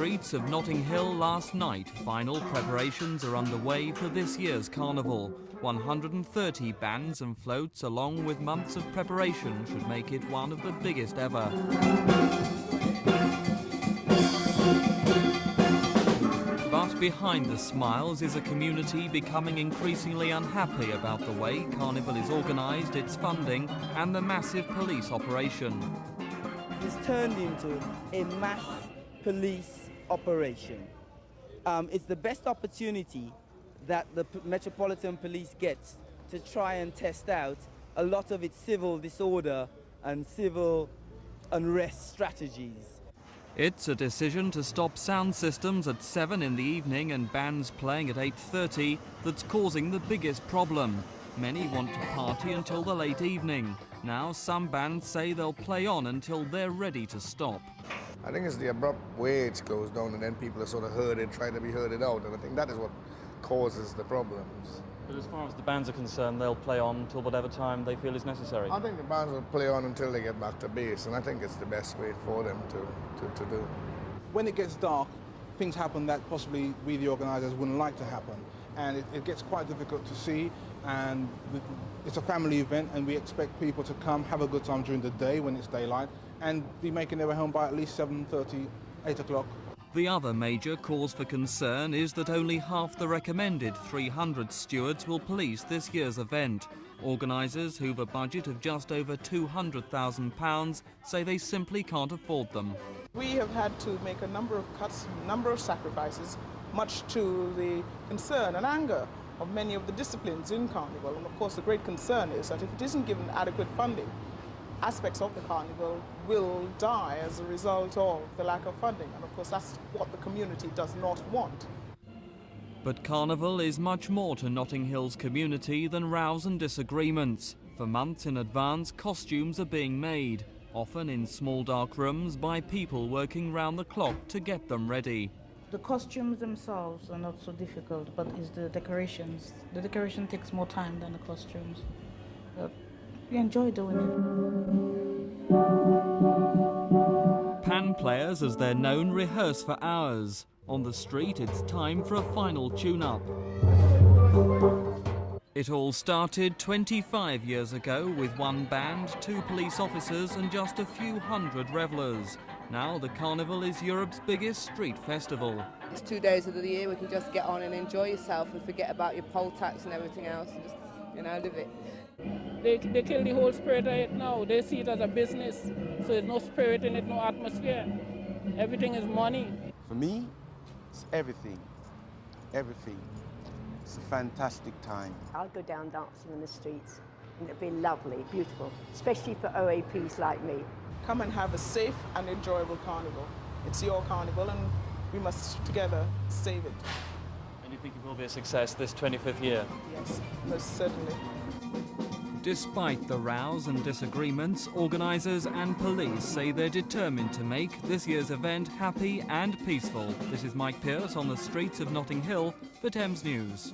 streets of Notting Hill last night, final preparations are underway for this year's carnival. 130 bands and floats, along with months of preparation, should make it one of the biggest ever. But behind the smiles is a community becoming increasingly unhappy about the way Carnival is organised, its funding and the massive police operation. It's turned into a mass police operation. It's the best opportunity that the Metropolitan Police gets to try and test out a lot of its civil disorder and civil unrest strategies. It's a decision to stop sound systems at 7 in the evening and bands playing at 8:30 that's causing the biggest problem. Many want to party until the late evening. Now some bands say they'll play on until they're ready to stop. I think it's the abrupt way it goes down and then people are sort of herded, trying to be herded out, and I think that is what causes the problems. But as far as the bands are concerned, they'll play on until whatever time they feel is necessary. I think the bands will play on until they get back to base, and I think it's the best way for them to do. When it gets dark, things happen that possibly we, the organisers, wouldn't like to happen. And it gets quite difficult to see, and it's a family event, and we expect people to come, have a good time during the day when it's daylight, and be making their way home by at least 7:30, 8 o'clock. The other major cause for concern is that only half the recommended 300 stewards will police this year's event. Organisers, who've a budget of just over £200,000, say they simply can't afford them. We have had to make a number of cuts, a number of sacrifices, much to the concern and anger of many of the disciplines in Carnival. And of course the great concern is that if it isn't given adequate funding, aspects of the Carnival will die as a result of the lack of funding. And of course that's what the community does not want. But Carnival is much more to Notting Hill's community than rows and disagreements. For months in advance, costumes are being made, often in small dark rooms by people working round the clock to get them ready. The costumes themselves are not so difficult, but it's the decorations. The decoration takes more time than the costumes. But we enjoy doing it. Pan players, as they're known, rehearse for hours. On the street, it's time for a final tune-up. It all started 25 years ago with one band, 2 police officers and just a few hundred revellers. Now the Carnival is Europe's biggest street festival. It's 2 days of the year we can just get on and enjoy yourself and forget about your poll tax and everything else and just, live it. They kill the whole spirit of it now. They see it as a business, so there's no spirit in it, no atmosphere. Everything is money. For me, it's everything. Everything. It's a fantastic time. I'll go down dancing in the streets, and it'll be lovely, beautiful, especially for OAPs like me. Come and have a safe and enjoyable Carnival. It's your Carnival and we must together save it. And you think it will be a success this 25th year? Yes, most certainly. Despite the rows and disagreements, organisers and police say they're determined to make this year's event happy and peaceful. This is Mike Pearce on the streets of Notting Hill for Thames News.